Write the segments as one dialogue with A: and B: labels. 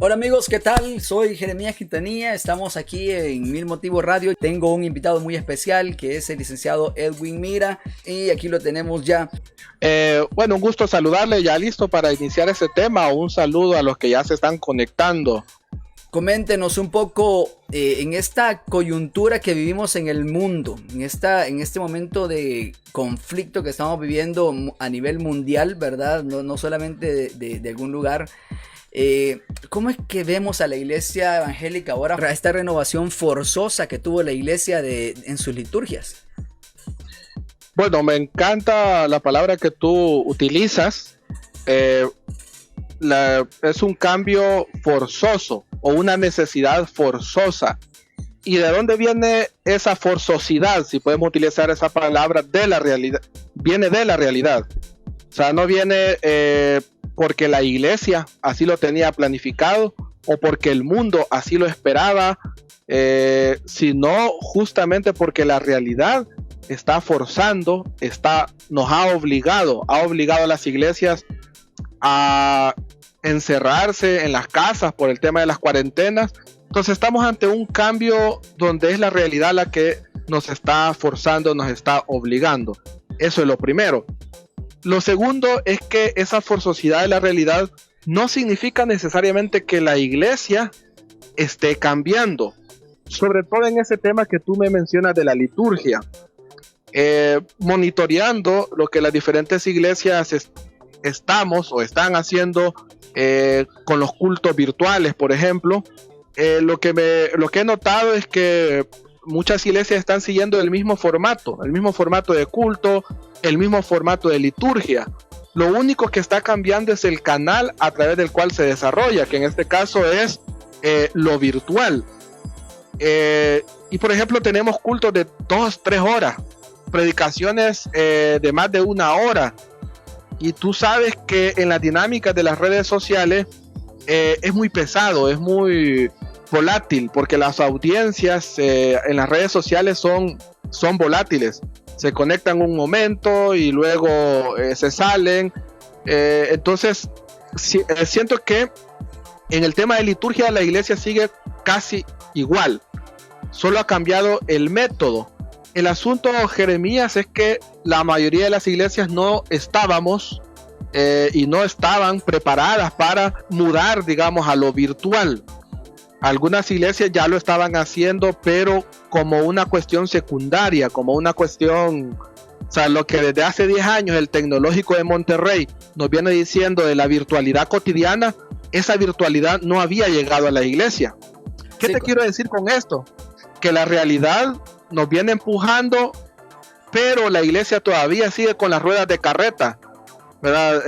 A: Hola amigos, ¿qué tal? Soy Jeremías Quintanilla, estamos aquí en Mil Motivos Radio. Tengo un invitado muy especial que es el licenciado Edwin Mira y aquí lo tenemos ya.
B: Un gusto saludarle, ya listo para iniciar este tema. Un saludo a los que ya se están conectando.
A: Coméntenos un poco en esta coyuntura que vivimos en el mundo, en este momento de conflicto que estamos viviendo a nivel mundial, ¿verdad? No solamente de algún lugar. ¿Cómo es que vemos a la iglesia evangélica ahora, esta renovación forzosa que tuvo la iglesia en sus liturgias?
B: Bueno, me encanta la palabra que tú utilizas. Es un cambio forzoso o una necesidad forzosa. ¿Y de dónde viene esa forzosidad? Si podemos utilizar esa palabra, de la realidad. Viene de la realidad. O sea, no viene porque la iglesia así lo tenía planificado o porque el mundo así lo esperaba, sino justamente porque la realidad está forzando, nos ha obligado a las iglesias a encerrarse en las casas por el tema de las cuarentenas. Entonces estamos ante un cambio donde es la realidad la que nos está forzando, nos está obligando. Eso es lo primero. Lo segundo es que esa forzosidad de la realidad no significa necesariamente que la iglesia esté cambiando, sobre todo en ese tema que tú me mencionas de la liturgia. Monitoreando lo que las diferentes iglesias están haciendo con los cultos virtuales, por ejemplo, lo que he notado es que muchas iglesias están siguiendo el mismo formato de culto, el mismo formato de liturgia. Lo único que está cambiando es el canal a través del cual se desarrolla, que en este caso es lo virtual. Y por ejemplo tenemos cultos de 2-3 horas, predicaciones de más de 1 hora. Y tú sabes que en las dinámicas de las redes sociales es muy pesado, es muy volátil, porque las audiencias en las redes sociales son volátiles. Se conectan un momento y luego se salen. Entonces siento que en el tema de liturgia la iglesia sigue casi igual, solo ha cambiado el método. El asunto, Jeremías, es que la mayoría de las iglesias no estábamos y no estaban preparadas para mudar, digamos, a lo virtual. Algunas iglesias ya lo estaban haciendo, pero como una cuestión secundaria, como una cuestión, o sea, lo que desde hace 10 años el Tecnológico de Monterrey nos viene diciendo de la virtualidad cotidiana, esa virtualidad no había llegado a la iglesia. ¿Qué te quiero decir con esto? Que la realidad nos viene empujando, pero la iglesia todavía sigue con las ruedas de carreta, ¿verdad?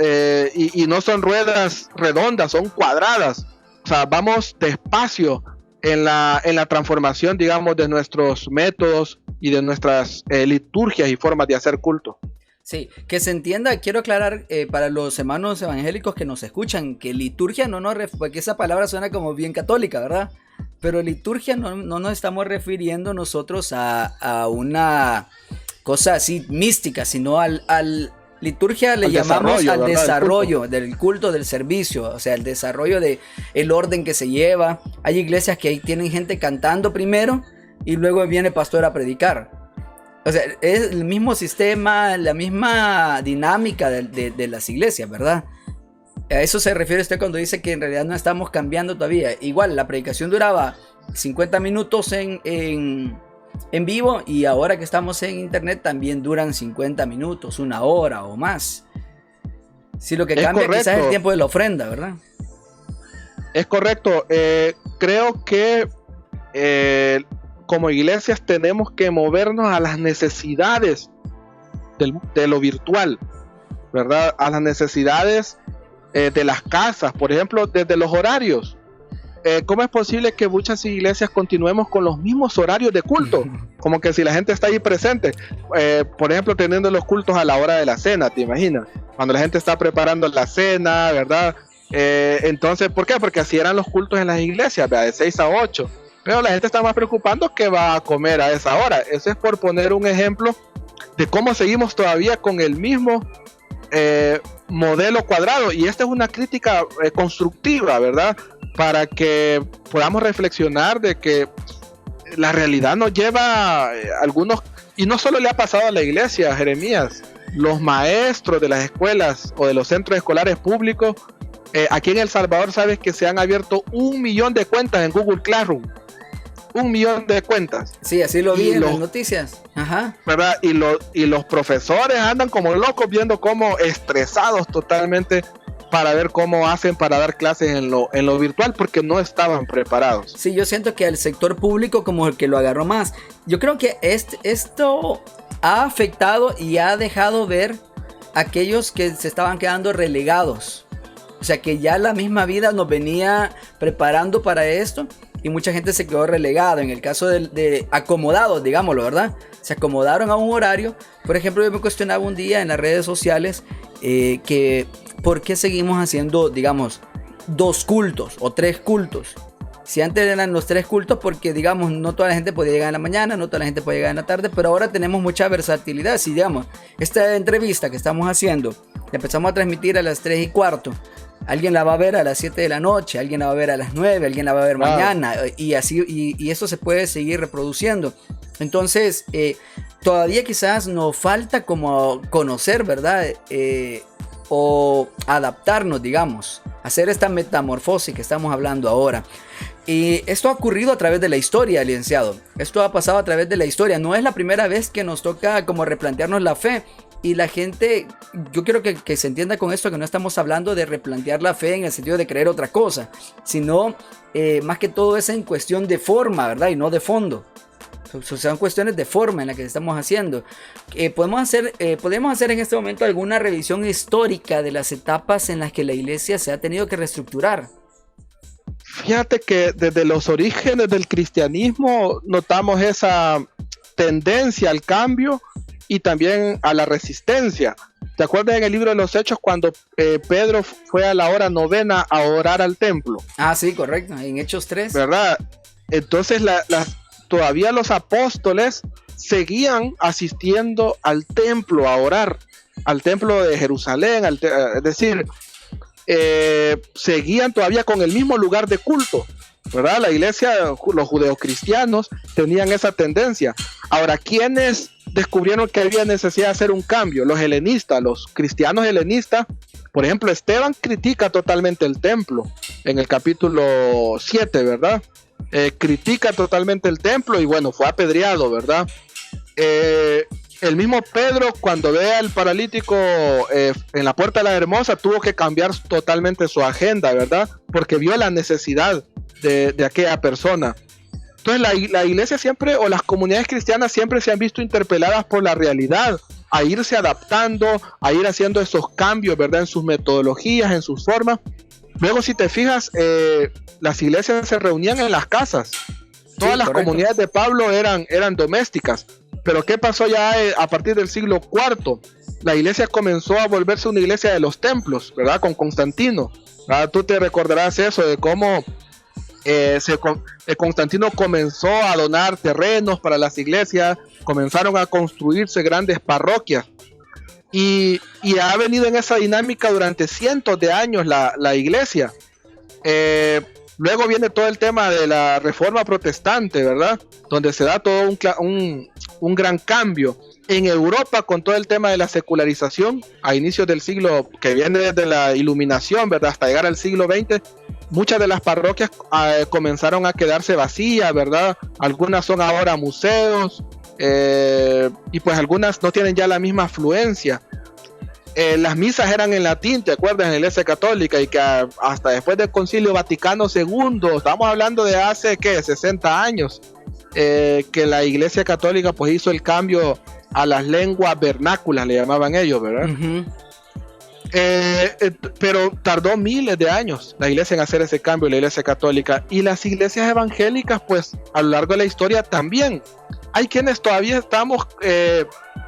B: Y no son ruedas redondas, son cuadradas. O sea, vamos despacio en la transformación, digamos, de nuestros métodos y de nuestras liturgias y formas de hacer culto.
A: Sí, que se entienda, quiero aclarar para los hermanos evangélicos que nos escuchan, que liturgia porque esa palabra suena como bien católica, ¿verdad? Pero liturgia no nos estamos refiriendo nosotros a una cosa así mística, sino liturgia le llamamos al desarrollo del culto, del servicio, o sea, el desarrollo de el orden que se lleva. Hay iglesias que ahí tienen gente cantando primero y luego viene el pastor a predicar. O sea, es el mismo sistema, la misma dinámica de las iglesias, ¿verdad? A eso se refiere usted cuando dice que en realidad no estamos cambiando todavía. Igual, la predicación duraba 50 minutos en vivo y ahora que estamos en internet también duran 50 minutos, 1 hora o más. Si lo que cambia quizás es el tiempo de la ofrenda, ¿verdad?
B: Es correcto. Creo que como iglesias tenemos que movernos a las necesidades de lo virtual, ¿verdad? A las necesidades de las casas, por ejemplo, desde los horarios. ¿Cómo es posible que muchas iglesias continuemos con los mismos horarios de culto? Como que si la gente está ahí presente, por ejemplo, teniendo los cultos a la hora de la cena, ¿te imaginas? Cuando la gente está preparando la cena, ¿verdad? Entonces, ¿por qué? Porque así eran los cultos en las iglesias, ¿verdad? De 6 a 8. Pero la gente está más preocupando que va a comer a esa hora. Eso es por poner un ejemplo de cómo seguimos todavía con el mismo modelo cuadrado. Y esta es una crítica constructiva, ¿verdad? para que podamos reflexionar de que la realidad nos lleva algunos, y no solo le ha pasado a la iglesia, Jeremías, los maestros de las escuelas o de los centros escolares públicos, aquí en El Salvador sabes que se han abierto 1 millón de cuentas en Google Classroom. 1 millón de cuentas.
A: Sí, así lo vi en las noticias. Ajá.
B: ¿Verdad? Y los profesores andan como locos viendo cómo estresados totalmente para ver cómo hacen para dar clases en lo virtual, porque no estaban preparados.
A: Sí, yo siento que el sector público como el que lo agarró más. Yo creo que esto ha afectado y ha dejado ver a aquellos que se estaban quedando relegados. O sea, que ya la misma vida nos venía preparando para esto y mucha gente se quedó relegada. En el caso de acomodados, digámoslo, ¿verdad? Se acomodaron a un horario. Por ejemplo, yo me cuestionaba un día en las redes sociales que ¿por qué seguimos haciendo, digamos, 2 cultos o 3 cultos? Si antes eran los 3 cultos, porque digamos, no toda la gente podía llegar en la mañana, no toda la gente podía llegar en la tarde, pero ahora tenemos mucha versatilidad. Si digamos, esta entrevista que estamos haciendo, la empezamos a transmitir a las 3:15, alguien la va a ver a las 7 de la noche, alguien la va a ver a las 9, alguien la va a ver mañana, y así, y esto se puede seguir reproduciendo. Entonces, todavía quizás nos falta como conocer, ¿verdad? O adaptarnos, digamos, hacer esta metamorfosis que estamos hablando ahora. Y esto ha ocurrido a través de la historia, licenciado. Esto ha pasado a través de la historia. No es la primera vez que nos toca como replantearnos la fe. Y la gente, yo quiero que se entienda con esto que no estamos hablando de replantear la fe en el sentido de creer otra cosa, sino más que todo es en cuestión de forma, ¿verdad? Y no de fondo. Son cuestiones de forma en la que estamos haciendo. Podemos hacer en este momento alguna revisión histórica de las etapas en las que la iglesia se ha tenido que reestructurar.
B: Fíjate que desde los orígenes del cristianismo notamos esa tendencia al cambio y también a la resistencia. ¿Te acuerdas en el libro de los Hechos cuando Pedro fue a la hora 9 a orar al templo?
A: Ah, sí, correcto, en Hechos 3.
B: ¿Verdad? Entonces todavía los apóstoles seguían asistiendo al templo a orar, al templo de Jerusalén, es decir, seguían todavía con el mismo lugar de culto, ¿verdad? La iglesia, los judeocristianos tenían esa tendencia. Ahora, ¿quiénes descubrieron que había necesidad de hacer un cambio? Los helenistas, los cristianos helenistas. Por ejemplo, Esteban critica totalmente el templo en el capítulo 7, ¿verdad? Critica totalmente el templo y bueno, fue apedreado, ¿verdad? El mismo Pedro, cuando ve al paralítico en la puerta de la Hermosa, tuvo que cambiar totalmente su agenda, ¿verdad? Porque vio la necesidad de aquella persona. Entonces la iglesia siempre, o las comunidades cristianas siempre se han visto interpeladas por la realidad, a irse adaptando, a ir haciendo esos cambios, ¿verdad? En sus metodologías, en sus formas. Luego, si te fijas, las iglesias se reunían en las casas. Todas las comunidades de Pablo eran domésticas. Pero ¿qué pasó ya a partir del siglo IV? La iglesia comenzó a volverse una iglesia de los templos, ¿verdad? Con Constantino. ¿Verdad? Tú te recordarás eso de cómo Constantino comenzó a donar terrenos para las iglesias, comenzaron a construirse grandes parroquias. Y ha venido en esa dinámica durante cientos de años la iglesia. Luego viene todo el tema de la reforma protestante, ¿verdad? Donde se da todo un gran cambio. En Europa, con todo el tema de la secularización, a inicios del siglo, que viene desde la iluminación, ¿verdad? Hasta llegar al siglo XX, muchas de las parroquias comenzaron a quedarse vacías, ¿verdad? Algunas son ahora museos, y pues algunas no tienen ya la misma afluencia. Las misas eran en latín, ¿te acuerdas? En la Iglesia Católica, y que hasta después del Concilio Vaticano II, estamos hablando de hace, 60 años, que la Iglesia Católica pues hizo el cambio a las lenguas vernáculas, le llamaban ellos, ¿verdad? Uh-huh. Pero tardó miles de años la iglesia en hacer ese cambio, la Iglesia Católica. Y las iglesias evangélicas, pues a lo largo de la historia también. Hay quienes todavía estamos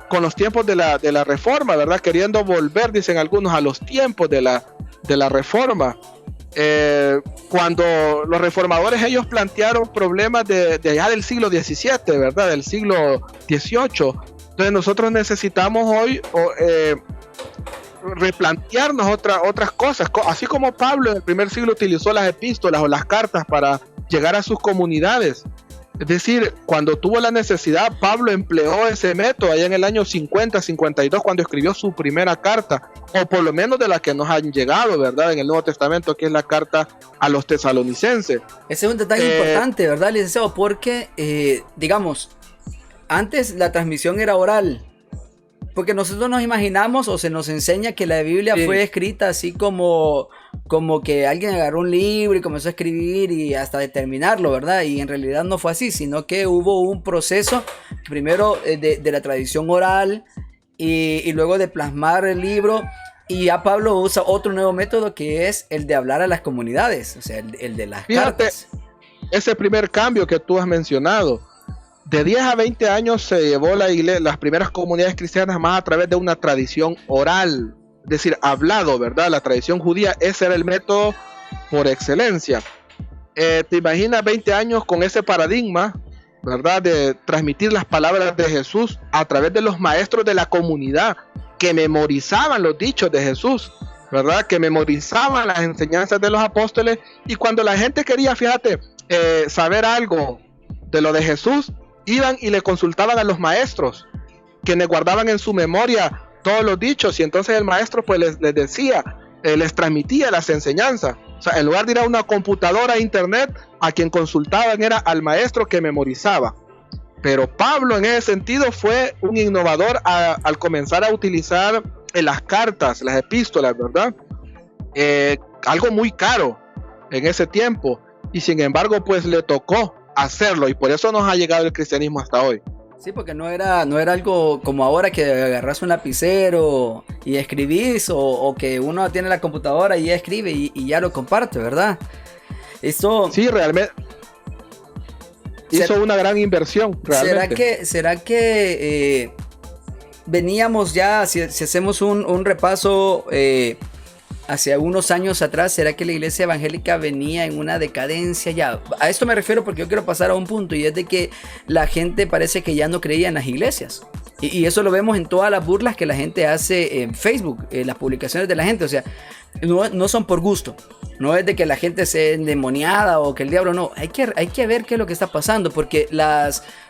B: con los tiempos de la reforma, ¿verdad? Queriendo volver, dicen algunos, a los tiempos de la reforma. Cuando los reformadores, ellos plantearon problemas de allá del siglo XVII, ¿verdad? Del siglo XVIII. Entonces nosotros necesitamos hoy replantearnos otras cosas, así como Pablo en el primer siglo utilizó las epístolas o las cartas para llegar a sus comunidades. Es decir, cuando tuvo la necesidad, Pablo empleó ese método allá en el año 50-52 cuando escribió su primera carta, o por lo menos de las que nos han llegado, ¿verdad? En el Nuevo Testamento, que es la carta a los tesalonicenses.
A: Ese es un detalle importante, ¿verdad, licenciado? Porque, digamos, antes la transmisión era oral. Porque nosotros nos imaginamos o se nos enseña que la Biblia fue escrita así como que alguien agarró un libro y comenzó a escribir y hasta determinarlo, ¿verdad? Y en realidad no fue así, sino que hubo un proceso primero de la tradición oral y luego de plasmar el libro. Y ya Pablo usa otro nuevo método que es el de hablar a las comunidades, o sea, el de las cartas.
B: Ese primer cambio que tú has mencionado, de 10 a 20 años se llevó la iglesia, las primeras comunidades cristianas más a través de una tradición oral, es decir, hablado, ¿verdad? La tradición judía, ese era el método por excelencia. ¿Te imaginas 20 años con ese paradigma, ¿verdad? De transmitir las palabras de Jesús a través de los maestros de la comunidad que memorizaban los dichos de Jesús, ¿verdad? Que memorizaban las enseñanzas de los apóstoles, y cuando la gente quería, fíjate, saber algo de lo de Jesús, iban y le consultaban a los maestros, quienes guardaban en su memoria todos los dichos, y entonces el maestro pues les decía, les transmitía las enseñanzas. O sea, en lugar de ir a una computadora a internet, a quien consultaban era al maestro que memorizaba. Pero Pablo en ese sentido fue un innovador al comenzar a utilizar las cartas, las epístolas, ¿verdad? Algo muy caro en ese tiempo, y sin embargo pues le tocó hacerlo, y por eso nos ha llegado el cristianismo hasta hoy.
A: Sí, porque no era algo como ahora que agarras un lapicero y escribís, o que uno tiene la computadora y ya escribe y ya lo comparte, ¿verdad? Esto
B: sí, realmente hizo una gran inversión, realmente.
A: ¿Será que veníamos ya, si hacemos un repaso hacia unos años atrás, ¿será que la iglesia evangélica venía en una decadencia ya? A esto me refiero porque yo quiero pasar a un punto, y es de que la gente parece que ya no creía en las iglesias. Y eso lo vemos en todas las burlas que la gente hace en Facebook, en las publicaciones de la gente. O sea, no son por gusto. No es de que la gente sea endemoniada o que el diablo no. Hay que ver qué es lo que está pasando, porque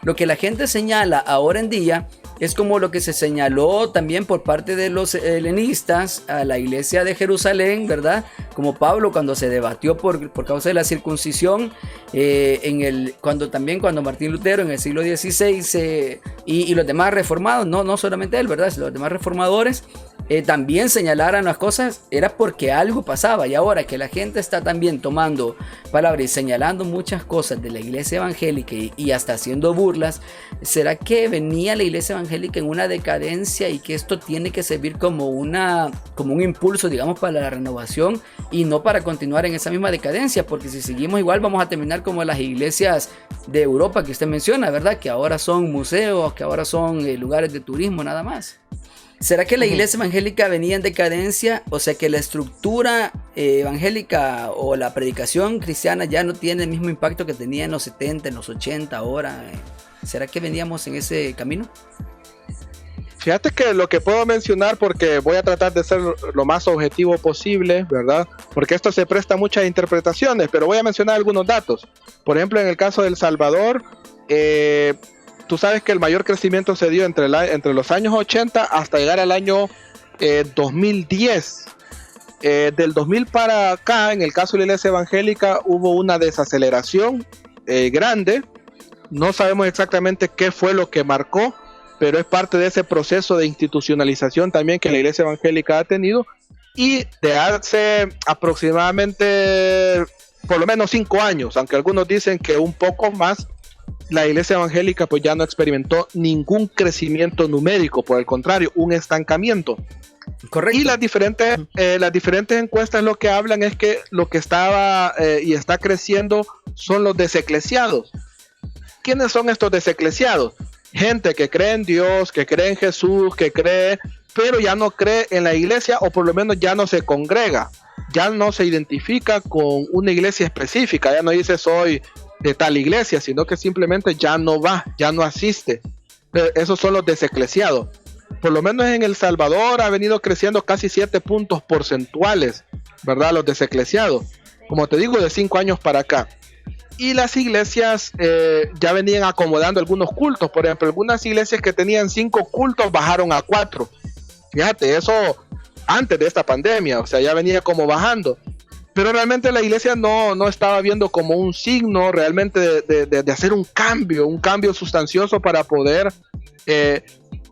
A: lo que la gente señala ahora en día es como lo que se señaló también por parte de los helenistas a la iglesia de Jerusalén, ¿verdad? Como Pablo cuando se debatió por causa de la circuncisión, cuando Martín Lutero en el siglo XVI y los demás reformados, no solamente él, ¿verdad? Los demás reformadores también señalaran las cosas, era porque algo pasaba. Y ahora que la gente está también tomando palabras y señalando muchas cosas de la iglesia evangélica y hasta haciendo burlas, ¿será que venía la iglesia evangélica en una decadencia y que esto tiene que servir como un impulso, digamos, para la renovación y no para continuar en esa misma decadencia? Porque si seguimos igual vamos a terminar como las iglesias de Europa que usted menciona, ¿verdad? Que ahora son museos, que ahora son lugares de turismo nada más. ¿Será que la iglesia evangélica venía en decadencia? O sea, que la estructura evangélica o la predicación cristiana ya no tiene el mismo impacto que tenía en los 70, en los 80 ahora. ¿Será que veníamos en ese camino?
B: Fíjate que lo que puedo mencionar, porque voy a tratar de ser lo más objetivo posible, ¿verdad? Porque esto se presta a muchas interpretaciones, pero voy a mencionar algunos datos. Por ejemplo, en el caso de El Salvador, tú sabes que el mayor crecimiento se dio entre los años 80 hasta llegar al año 2010. Del 2000 para acá, en el caso de la iglesia evangélica, hubo una desaceleración grande. No sabemos exactamente qué fue lo que marcó, pero es parte de ese proceso de institucionalización también que la iglesia evangélica ha tenido. Y de hace aproximadamente por lo menos 5 años, aunque algunos dicen que un poco más, la iglesia evangélica pues ya no experimentó ningún crecimiento numérico, por el contrario, un estancamiento. Correcto. Y las diferentes encuestas lo que hablan es que lo que estaba y está creciendo son los deseclesiados. ¿Quiénes son estos deseclesiados? Gente que cree en Dios, que cree en Jesús, pero ya no cree en la iglesia, o por lo menos ya no se congrega, ya no se identifica con una iglesia específica, ya no dice soy de tal iglesia, sino que simplemente ya no va, ya no asiste. Esos son los deseclesiados. por lo menos en El Salvador ha venido creciendo casi 7 puntos porcentuales, ¿verdad? Los deseclesiados, como te digo, de 5 años para acá. Y las iglesias ya venían acomodando algunos cultos. Por ejemplo, algunas iglesias que tenían 5 cultos bajaron a 4. Fíjate, eso antes de esta pandemia, o sea, ya venía como bajando. Pero realmente la iglesia no estaba viendo como un signo realmente de hacer un cambio sustancioso para poder...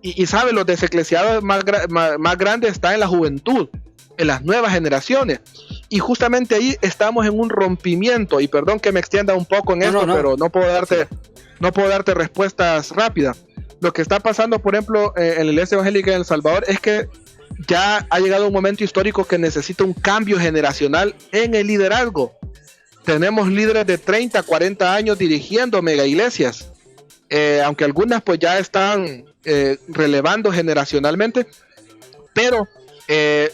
B: y sabe, los deseclesiados más grandes están en la juventud, en las nuevas generaciones. Y justamente ahí estamos en un rompimiento. Y perdón que me extienda un poco en esto, pero no puedo darte respuestas rápidas. Lo que está pasando, por ejemplo, en la iglesia evangélica en El Salvador es que ya ha llegado un momento histórico que necesita un cambio generacional en el liderazgo. Tenemos líderes de 30, 40 años dirigiendo mega iglesias, aunque algunas pues ya están relevando generacionalmente, pero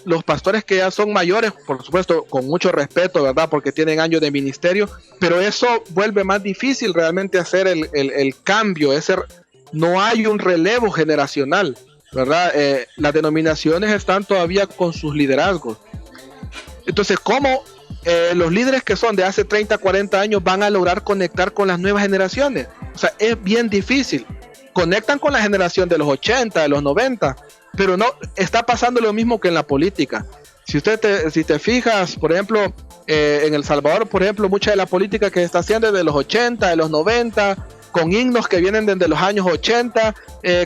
B: los pastores que ya son mayores, por supuesto, con mucho respeto, ¿verdad? Porque tienen años de ministerio, pero eso vuelve más difícil realmente hacer el cambio. No hay un relevo generacional, ¿verdad? Las denominaciones están todavía con sus liderazgos. Entonces, ¿cómo los líderes que son de hace 30, 40 años van a lograr conectar con las nuevas generaciones? O sea, es bien difícil. Conectan con la generación de los 80, de los 90, pero no está pasando lo mismo que en la política. Si te fijas, por ejemplo, en El Salvador, por ejemplo, mucha de la política que se está haciendo es de los 80, de los 90, con himnos que vienen desde los años 80,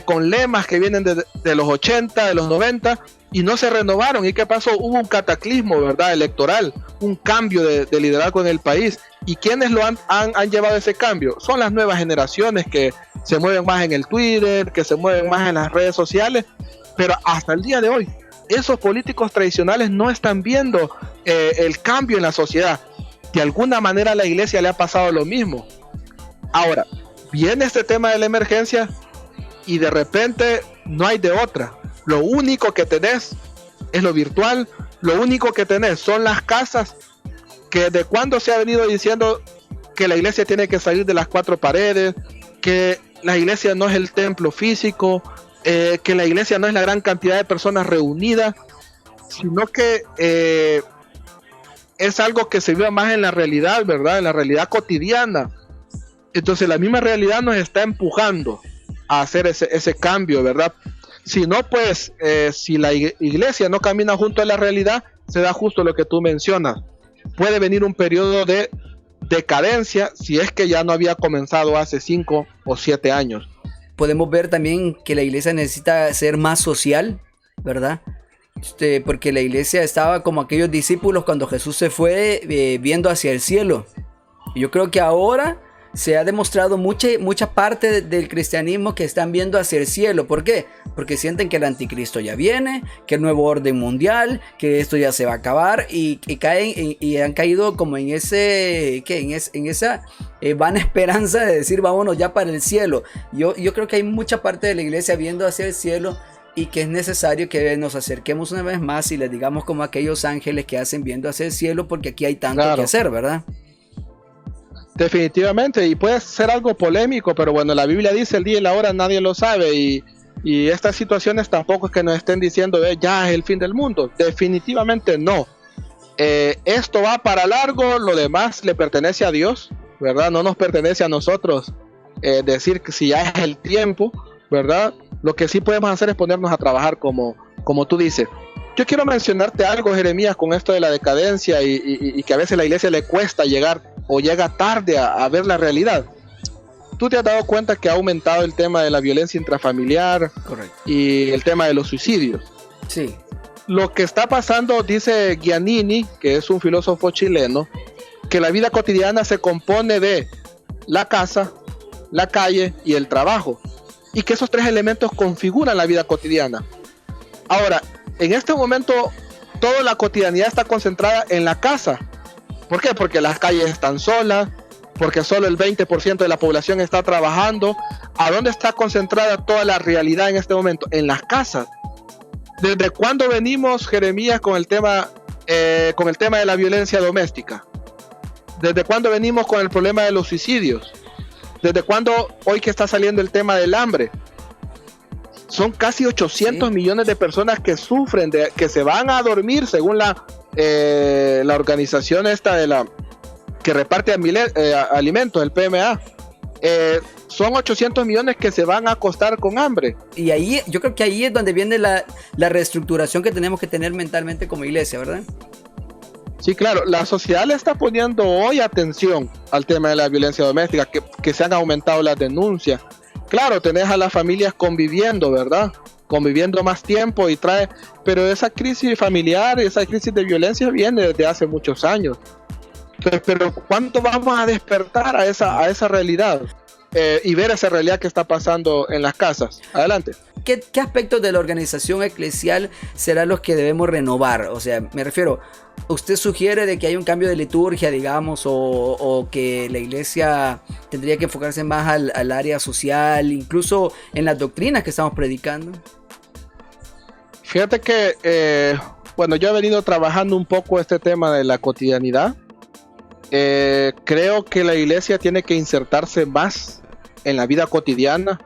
B: con lemas que vienen de los 80, de los 90, y no se renovaron. ¿Y qué pasó? Hubo un cataclismo, ¿verdad?, electoral, un cambio de liderazgo en el país. ¿Y quiénes lo han llevado ese cambio? Son las nuevas generaciones que se mueven más en el Twitter, que se mueven más en las redes sociales, pero hasta el día de hoy, esos políticos tradicionales no están viendo el cambio en la sociedad. De alguna manera a la iglesia le ha pasado lo mismo. Ahora, viene este tema de la emergencia y de repente no hay de otra. Lo único que tenés es lo virtual, lo único que tenés son las casas, que de cuando se ha venido diciendo que la iglesia tiene que salir de las 4 paredes, que la iglesia no es el templo físico, que la iglesia no es la gran cantidad de personas reunidas, sino que es algo que se vive más en la realidad, ¿verdad? En la realidad cotidiana. Entonces la misma realidad nos está empujando a hacer ese cambio, ¿verdad? Si no, pues, si la iglesia no camina junto a la realidad, se da justo lo que tú mencionas. Puede venir un periodo de decadencia si es que ya no había comenzado hace 5 o 7 años.
A: Podemos ver también que la iglesia necesita ser más social, ¿verdad? Porque la iglesia estaba como aquellos discípulos cuando Jesús se fue viendo hacia el cielo. Y yo creo que ahora se ha demostrado mucha parte del cristianismo que están viendo hacia el cielo. ¿Por qué? Porque sienten que el anticristo ya viene, que el nuevo orden mundial, que esto ya se va a acabar, y caen y han caído como en esa vana esperanza de decir vámonos ya para el cielo. Yo creo que hay mucha parte de la iglesia viendo hacia el cielo, y que es necesario que nos acerquemos una vez más y les digamos como aquellos ángeles que hacen viendo hacia el cielo, porque aquí hay tanto que hacer, ¿verdad?
B: Definitivamente, y puede ser algo polémico, pero bueno, la Biblia dice el día y la hora nadie lo sabe, y estas situaciones tampoco es que nos estén diciendo ya es el fin del mundo. Definitivamente no. Esto va para largo, lo demás le pertenece a Dios, ¿verdad? No nos pertenece a nosotros decir que si ya es el tiempo, ¿verdad? Lo que sí podemos hacer es ponernos a trabajar como tú dices. Yo quiero mencionarte algo, Jeremías, con esto de la decadencia y que a veces a la iglesia le cuesta llegar o llega tarde a ver la realidad. ¿Tú te has dado cuenta que ha aumentado el tema de la violencia intrafamiliar?
A: Correcto.
B: Y el tema de los suicidios?
A: Sí.
B: Lo que está pasando, dice Giannini, que es un filósofo chileno, que la vida cotidiana se compone de la casa, la calle y el trabajo, y que esos 3 elementos configuran la vida cotidiana. Ahora, en este momento toda la cotidianidad está concentrada en la casa. ¿Por qué? Porque las calles están solas, porque solo el 20% de la población está trabajando. ¿A dónde está concentrada toda la realidad en este momento? En las casas. ¿Desde cuándo venimos, Jeremías, con el tema de la violencia doméstica? ¿Desde cuándo venimos con el problema de los suicidios? ¿Desde cuándo hoy que está saliendo el tema del hambre? Son casi 800
A: Sí.
B: millones de personas que sufren, que se van a dormir según la organización esta que reparte alimentos, el PMA. Son 800 millones que se van a acostar con hambre.
A: Y ahí, yo creo que ahí es donde viene la reestructuración que tenemos que tener mentalmente como iglesia, ¿verdad?
B: Sí, claro, la sociedad le está poniendo hoy atención al tema de la violencia doméstica, que se han aumentado las denuncias. Claro, tenés a las familias conviviendo, ¿verdad? Conviviendo más tiempo pero esa crisis familiar, esa crisis de violencia viene desde hace muchos años. Entonces, pero ¿cuánto vamos a despertar a esa realidad? Y ver esa realidad que está pasando en las casas. Adelante.
A: ¿Qué aspectos de la organización eclesial serán los que debemos renovar? O sea, me refiero, ¿usted sugiere de que hay un cambio de liturgia, digamos, o que la iglesia tendría que enfocarse más al área social, incluso en las doctrinas que estamos predicando?
B: Fíjate que, yo he venido trabajando un poco este tema de la cotidianidad. Creo que la iglesia tiene que insertarse más en la vida cotidiana.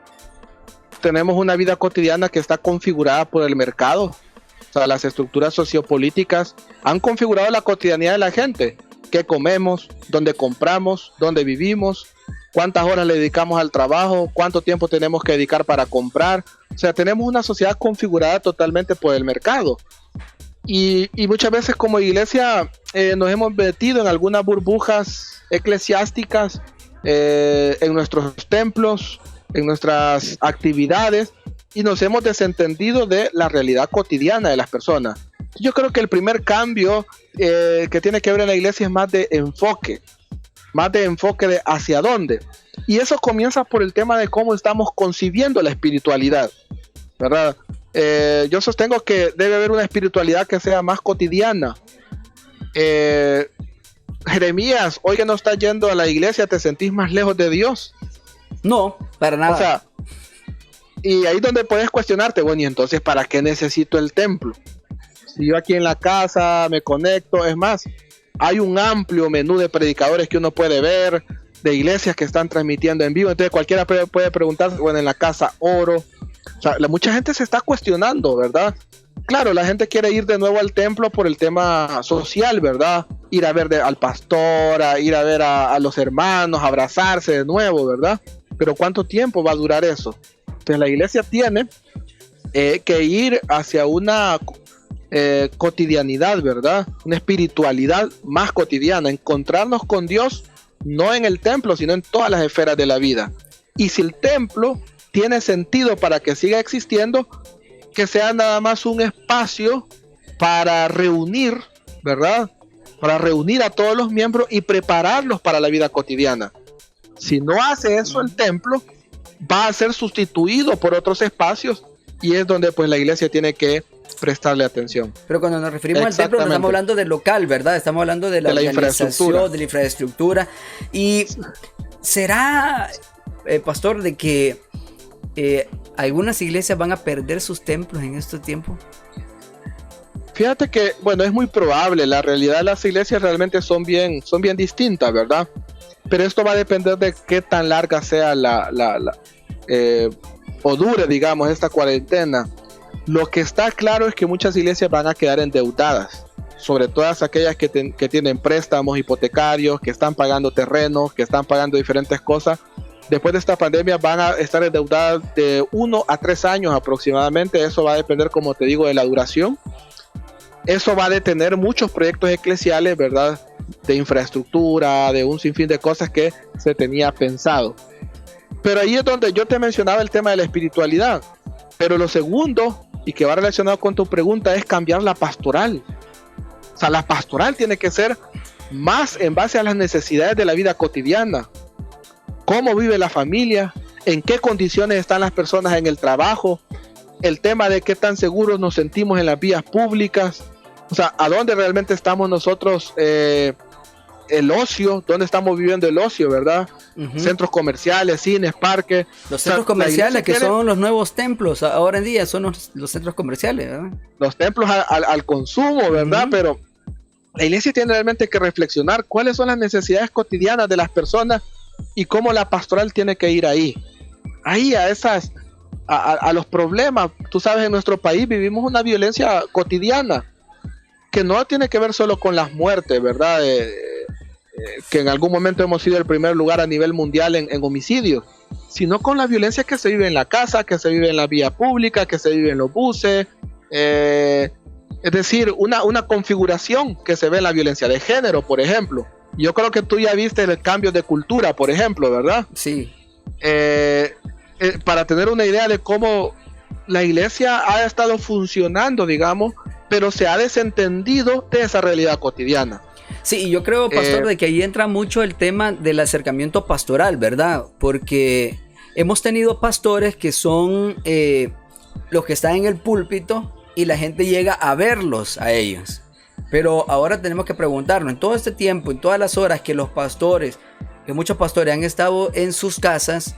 B: Tenemos una vida cotidiana que está configurada por el mercado. O sea, las estructuras sociopolíticas han configurado la cotidianidad de la gente. ¿Qué comemos? ¿Dónde compramos? ¿Dónde vivimos? ¿Cuántas horas le dedicamos al trabajo? ¿Cuánto tiempo tenemos que dedicar para comprar? O sea, tenemos una sociedad configurada totalmente por el mercado. Y muchas veces como iglesia nos hemos metido en algunas burbujas eclesiásticas, en nuestros templos, en nuestras actividades, y nos hemos desentendido de la realidad cotidiana de las personas. Yo creo que el primer cambio que tiene que ver en la iglesia es más de enfoque de hacia dónde. Y eso comienza por el tema de cómo estamos concibiendo la espiritualidad, ¿verdad? Yo sostengo que debe haber una espiritualidad que sea más cotidiana. Jeremías, hoy que no estás yendo a la iglesia, ¿te sentís más lejos de Dios?
A: No, para nada.
B: O sea, y ahí donde puedes cuestionarte, bueno, y entonces, ¿para qué necesito el templo? Si yo aquí en la casa me conecto, es más, hay un amplio menú de predicadores que uno puede ver, de iglesias que están transmitiendo en vivo, entonces cualquiera puede preguntarse, bueno, en la casa oro. O sea, mucha gente se está cuestionando, ¿verdad? Claro, la gente quiere ir de nuevo al templo por el tema social, ¿verdad? Ir a ver al pastor, ir a ver a los hermanos, abrazarse de nuevo, ¿verdad? Pero ¿cuánto tiempo va a durar eso? Entonces la iglesia tiene que ir hacia una cotidianidad, ¿verdad? Una espiritualidad más cotidiana, encontrarnos con Dios no en el templo, sino en todas las esferas de la vida. Y si el templo tiene sentido para que siga existiendo, que sea nada más un espacio para reunir, ¿verdad? Para reunir a todos los miembros y prepararlos para la vida cotidiana. Si no hace eso el templo, va a ser sustituido por otros espacios, y es donde pues la iglesia tiene que prestarle atención.
A: Pero cuando nos referimos al templo, no estamos hablando del local, ¿verdad? Estamos hablando de la organización, de la infraestructura. Y será, pastor, de que algunas iglesias van a perder sus templos en este tiempo.
B: Fíjate que, bueno, es muy probable. La realidad de las iglesias realmente son bien distintas, ¿verdad? Pero esto va a depender de qué tan larga sea o dure, digamos, esta cuarentena. Lo que está claro es que muchas iglesias van a quedar endeudadas, sobre todas aquellas que tienen préstamos hipotecarios, que están pagando terrenos, que están pagando diferentes cosas. Después de esta pandemia van a estar endeudadas de 1 a 3 años aproximadamente. Eso va a depender, como te digo, de la duración. Eso va a detener muchos proyectos eclesiales, ¿verdad? De infraestructura, de un sinfín de cosas que se tenía pensado. Pero ahí es donde yo te mencionaba el tema de la espiritualidad. Pero lo segundo, y que va relacionado con tu pregunta, es cambiar la pastoral. O sea, la pastoral tiene que ser más en base a las necesidades de la vida cotidiana. Cómo vive la familia, en qué condiciones están las personas en el trabajo, el tema de qué tan seguros nos sentimos en las vías públicas, o sea, a dónde realmente estamos nosotros, el ocio, dónde estamos viviendo el ocio, ¿verdad? Uh-huh. Centros comerciales, cines, parques.
A: Los centros comerciales que son los nuevos templos, ahora en día son los centros comerciales, ¿verdad?
B: Los templos al consumo, ¿verdad? Uh-huh. Pero la iglesia tiene realmente que reflexionar cuáles son las necesidades cotidianas de las personas y cómo la pastoral tiene que ir ahí a esas a los problemas. Tú sabes, en nuestro país vivimos una violencia cotidiana que no tiene que ver solo con las muertes, ¿verdad? Que en algún momento hemos sido el primer lugar a nivel mundial en homicidios, sino con la violencia que se vive en la casa, que se vive en la vía pública, que se vive en los buses. Es decir, una configuración que se ve en la violencia de género, por ejemplo. Yo creo que tú ya viste el cambio de cultura, por ejemplo, ¿verdad?
A: Sí.
B: Para tener una idea de cómo la iglesia ha estado funcionando, digamos, pero se ha desentendido de esa realidad cotidiana.
A: Sí, y yo creo, pastor, de que ahí entra mucho el tema del acercamiento pastoral, ¿verdad? Porque hemos tenido pastores que son los que están en el púlpito y la gente llega a verlos a ellos. Pero ahora tenemos que preguntarnos, en todo este tiempo, en todas las horas que que muchos pastores han estado en sus casas,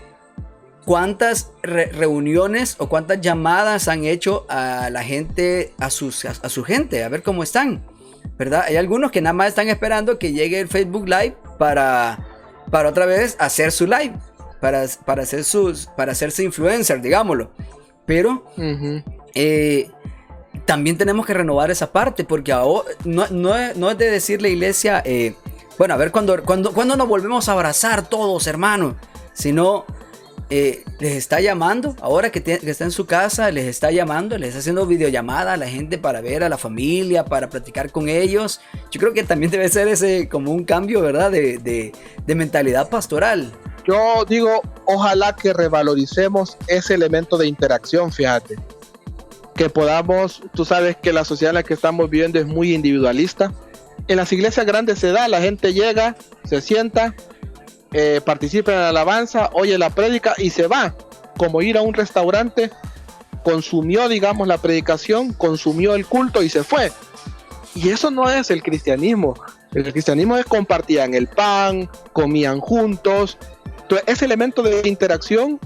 A: ¿cuántas reuniones o cuántas llamadas han hecho a la gente, a su gente, a ver cómo están? ¿Verdad? Hay algunos que nada más están esperando que llegue el Facebook Live para otra vez hacer su live, para hacerse influencer, digámoslo. Pero también tenemos que renovar esa parte, porque ahora no es de decirle a la iglesia, bueno, a ver cuando nos volvemos a abrazar todos, hermanos, sino les está llamando, ahora que está en su casa, les está llamando, les está haciendo videollamada a la gente para ver a la familia, para platicar con ellos. Yo creo que también debe ser ese como un cambio, ¿verdad? De mentalidad pastoral.
B: Yo digo, ojalá que revaloricemos ese elemento de interacción, fíjate. Que podamos, tú sabes que la sociedad en la que estamos viviendo es muy individualista. En las iglesias grandes se da, la gente llega, se sienta, participa en la alabanza, oye la prédica y se va. Como ir a un restaurante, consumió, digamos, la predicación, consumió el culto y se fue. Y eso no es el cristianismo. El cristianismo es compartían el pan, comían juntos. Entonces, ese elemento de interacción,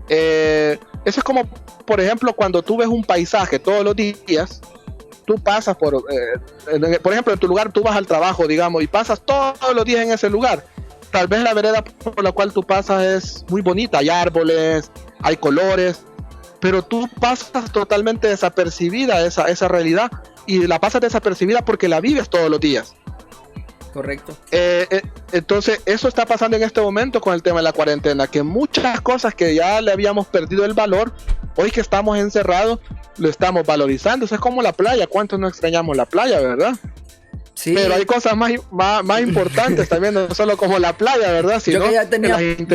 B: eso es como, por ejemplo, cuando tú ves un paisaje todos los días, tú pasas por ejemplo, en tu lugar, tú vas al trabajo, digamos, y pasas todos los días en ese lugar. Tal vez la vereda por la cual tú pasas es muy bonita, hay árboles, hay colores, pero tú pasas totalmente desapercibida esa realidad, y la pasas desapercibida porque la vives todos los días.
A: Correcto.
B: Entonces, eso está pasando en este momento con el tema de la cuarentena, que muchas cosas que ya le habíamos perdido el valor, hoy que estamos encerrados, lo estamos valorizando. Eso es como la playa, ¿cuántos no extrañamos la playa, verdad? Sí. Pero hay cosas más importantes también, no solo como la playa, ¿verdad? Sino
A: yo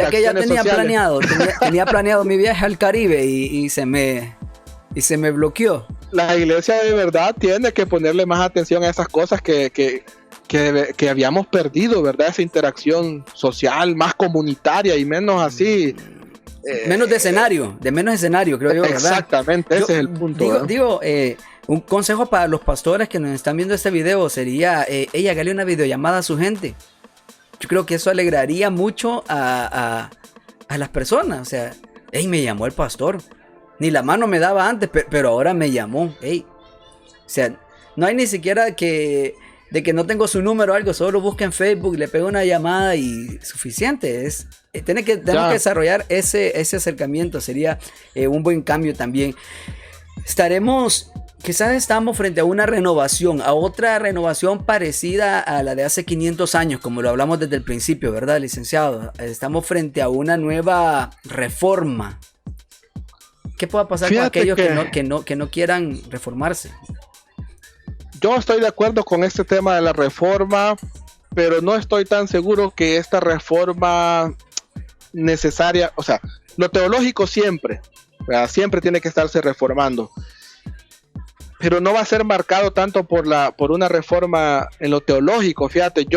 A: que ya tenía planeado mi viaje al Caribe y se me bloqueó.
B: La iglesia de verdad tiene que ponerle más atención a esas cosas que habíamos perdido, ¿verdad? Esa interacción social más comunitaria y menos así.
A: Menos escenario, creo yo, ¿verdad?
B: Exactamente, ese es el punto.
A: Un consejo para los pastores que nos están viendo este video sería, hágale una videollamada a su gente. Yo creo que eso alegraría mucho a las personas. O sea, me llamó el pastor. Ni la mano me daba antes, pero ahora me llamó. O sea, no hay ni siquiera de que no tengo su número o algo, solo busca en Facebook, le pego una llamada y suficiente. Tenemos que desarrollar ese acercamiento, sería un buen cambio también. Quizás estamos frente a una renovación, a otra renovación parecida a la de hace 500 años, como lo hablamos desde el principio, ¿verdad, licenciado? Estamos frente a una nueva reforma. ¿Qué pueda pasar con aquellos que no quieran reformarse?
B: Yo estoy de acuerdo con este tema de la reforma, pero no estoy tan seguro que esta reforma necesaria, o sea, lo teológico siempre tiene que estarse reformando, pero no va a ser marcado tanto por una reforma en lo teológico. Fíjate,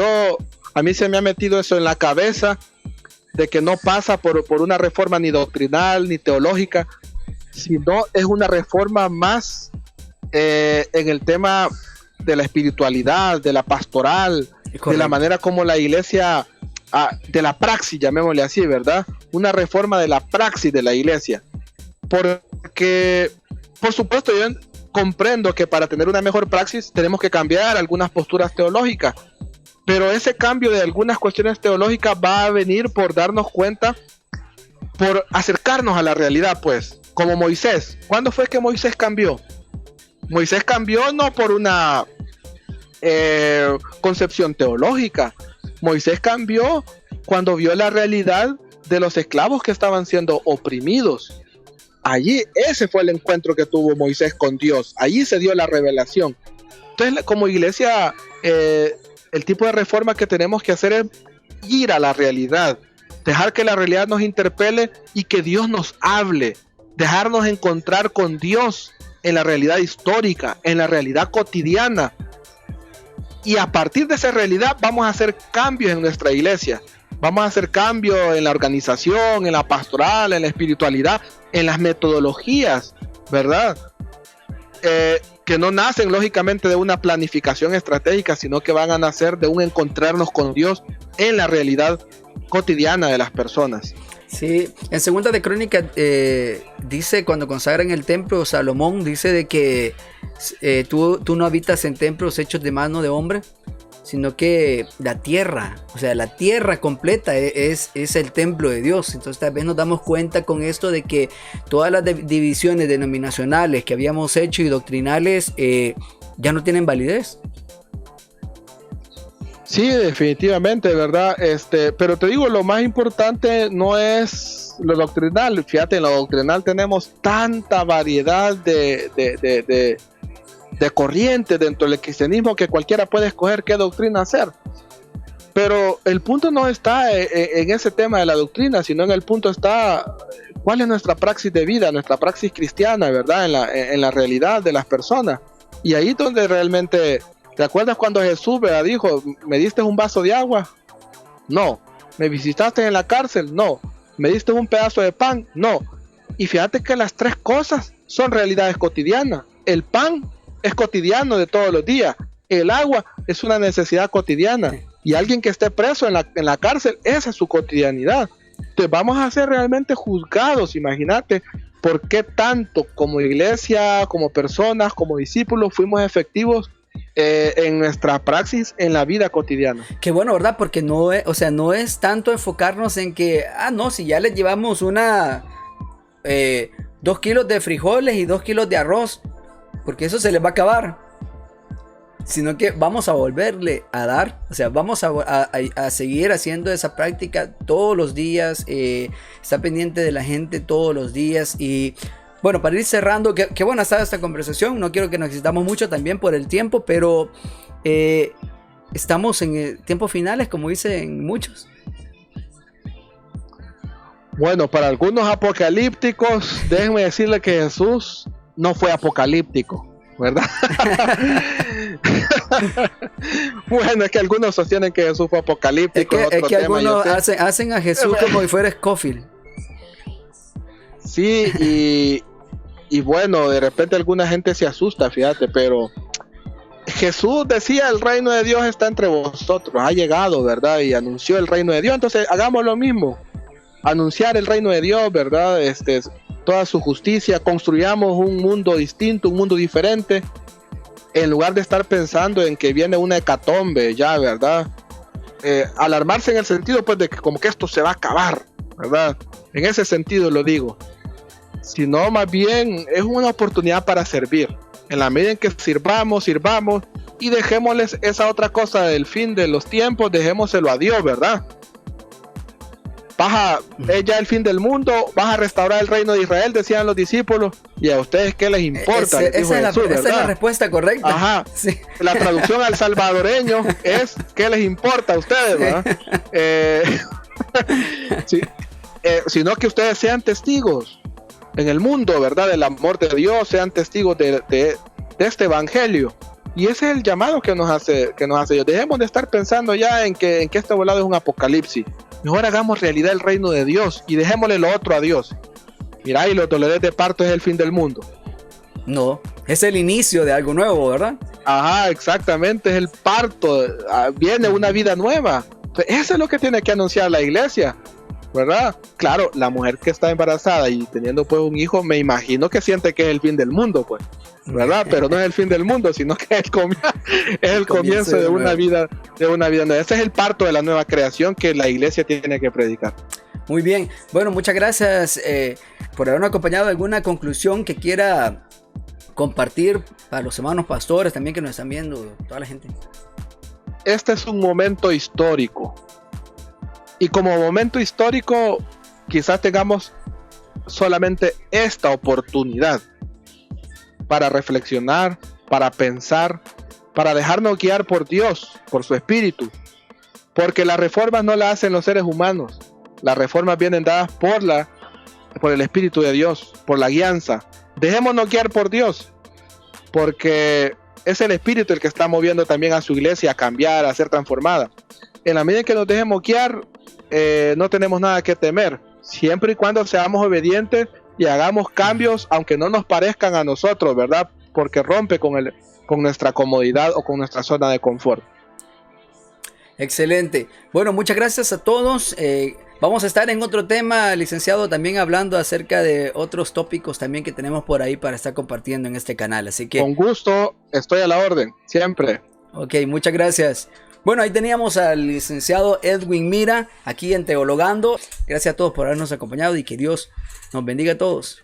B: a mí se me ha metido eso en la cabeza de que no pasa por una reforma ni doctrinal ni teológica, sino es una reforma más en el tema de la espiritualidad, de la pastoral, de la manera como la iglesia, de la praxis, llamémosle así, ¿verdad? Una reforma de la praxis de la iglesia. Porque, por supuesto, yo comprendo que para tener una mejor praxis tenemos que cambiar algunas posturas teológicas, pero ese cambio de algunas cuestiones teológicas va a venir por darnos cuenta, por acercarnos a la realidad, pues. como Moisés. ¿Cuándo fue que Moisés cambió? Moisés cambió no por una concepción teológica. Moisés cambió cuando vio la realidad de los esclavos que estaban siendo oprimidos. Allí, ese fue el encuentro que tuvo Moisés con Dios. Allí se dio la revelación. Entonces, como iglesia, el tipo de reforma que tenemos que hacer es ir a la realidad, dejar que la realidad nos interpele y que Dios nos hable, dejarnos encontrar con Dios en la realidad histórica, en la realidad cotidiana. Y a partir de esa realidad vamos a hacer cambios en nuestra iglesia. Vamos a hacer cambios en la organización, en la pastoral, en la espiritualidad, en las metodologías, ¿verdad? Que no nacen lógicamente de una planificación estratégica, sino que van a nacer de un encontrarnos con Dios en la realidad cotidiana de las personas.
A: Sí, en Segunda de Crónicas dice, cuando consagran el templo, Salomón dice de que tú no habitas en templos hechos de mano de hombre, sino que la tierra, o sea, la tierra completa es el templo de Dios. Entonces tal vez nos damos cuenta con esto de que todas las divisiones denominacionales que habíamos hecho y doctrinales ya no tienen validez.
B: Sí, definitivamente, ¿verdad? Pero te digo, lo más importante no es lo doctrinal. Fíjate, en lo doctrinal tenemos tanta variedad de corrientes dentro del cristianismo que cualquiera puede escoger qué doctrina hacer. Pero el punto no está en ese tema de la doctrina, sino en el punto está cuál es nuestra praxis de vida, nuestra praxis cristiana, ¿verdad? En la realidad de las personas. Y ahí donde realmente... ¿Te acuerdas cuando Jesús dijo, ¿me diste un vaso de agua? No. ¿Me visitaste en la cárcel? No. ¿Me diste un pedazo de pan? No. Y fíjate que las tres cosas son realidades cotidianas. El pan es cotidiano de todos los días. El agua es una necesidad cotidiana. Y alguien que esté preso en la cárcel, esa es su cotidianidad. Entonces vamos a ser realmente juzgados, imagínate, por qué tanto como iglesia, como personas, como discípulos, fuimos efectivos en nuestra praxis en la vida cotidiana.
A: Qué bueno, ¿verdad? Porque no es tanto enfocarnos en que, no, si ya les llevamos 2 kilos de frijoles y 2 kilos de arroz, porque eso se les va a acabar, sino que vamos a volverle a dar, o sea, vamos a seguir haciendo esa práctica todos los días, estar pendiente de la gente todos los días. Y bueno, para ir cerrando, qué buena está esta conversación. No quiero que nos extendamos mucho también por el tiempo, pero estamos en tiempos finales, como dicen muchos.
B: Bueno, para algunos apocalípticos, déjenme decirle que Jesús no fue apocalíptico, ¿verdad? Bueno, es que algunos sostienen que Jesús fue apocalíptico.
A: Es que algunos hacen a Jesús como si fuera Scofield.
B: Sí, y bueno, de repente alguna gente se asusta, fíjate, pero Jesús decía, el reino de Dios está entre vosotros, ha llegado, ¿verdad? Y anunció el reino de Dios. Entonces hagamos lo mismo, anunciar el reino de Dios, ¿verdad? Toda su justicia, construyamos un mundo distinto, un mundo diferente, en lugar de estar pensando en que viene una hecatombe ya, ¿verdad? Alarmarse en el sentido pues de que como que esto se va a acabar, ¿verdad? En ese sentido lo digo. Sino más bien es una oportunidad para servir. En la medida en que sirvamos y dejémosles esa otra cosa del fin de los tiempos, dejémoselo a Dios, ¿verdad? Es ya el fin del mundo, vas a restaurar el reino de Israel, decían los discípulos, y a ustedes qué les importa.
A: Esa es la respuesta correcta.
B: Ajá. Sí. La traducción al salvadoreño es ¿qué les importa a ustedes, verdad? Sí. Sino que ustedes sean testigos en el mundo, ¿verdad? Del amor de Dios, sean testigos de este evangelio. Y ese es el llamado que nos hace Dios. Dejemos de estar pensando ya en que este volado es un apocalipsis. Mejor hagamos realidad el reino de Dios y dejémosle lo otro a Dios. Mirá, y los dolores de parto es el fin del mundo.
A: No, es el inicio de algo nuevo, ¿verdad?
B: Ajá, exactamente, es el parto. Viene una vida nueva. Eso es lo que tiene que anunciar la iglesia, ¿verdad? Claro, la mujer que está embarazada y teniendo pues un hijo, me imagino que siente que es el fin del mundo, pues, ¿verdad? Pero no es el fin del mundo, sino que es el comienzo de una vida nueva. Ese es el parto de la nueva creación que la iglesia tiene que predicar.
A: Muy bien, bueno, muchas gracias por habernos acompañado, alguna conclusión que quiera compartir para los hermanos pastores también que nos están viendo, toda la gente.
B: Este es un momento histórico. Y como momento histórico, quizás tengamos solamente esta oportunidad para reflexionar, para pensar, para dejarnos guiar por Dios, por su Espíritu. Porque las reformas no las hacen los seres humanos. Las reformas vienen dadas por el Espíritu de Dios, por la guianza. Dejémonos guiar por Dios, porque es el Espíritu el que está moviendo también a su iglesia a cambiar, a ser transformada. En la medida en que nos dejemos guiar, no tenemos nada que temer, siempre y cuando seamos obedientes y hagamos cambios, aunque no nos parezcan a nosotros, ¿verdad? Porque rompe con nuestra comodidad o con nuestra zona de confort.
A: Excelente. Bueno, muchas gracias a todos. Vamos a estar en otro tema, licenciado, también hablando acerca de otros tópicos también que tenemos por ahí para estar compartiendo en este canal. Así que
B: con gusto, estoy a la orden, siempre.
A: Ok, muchas gracias. Bueno, ahí teníamos al licenciado Edwin Mira, aquí en Teologando. Gracias a todos por habernos acompañado y que Dios nos bendiga a todos.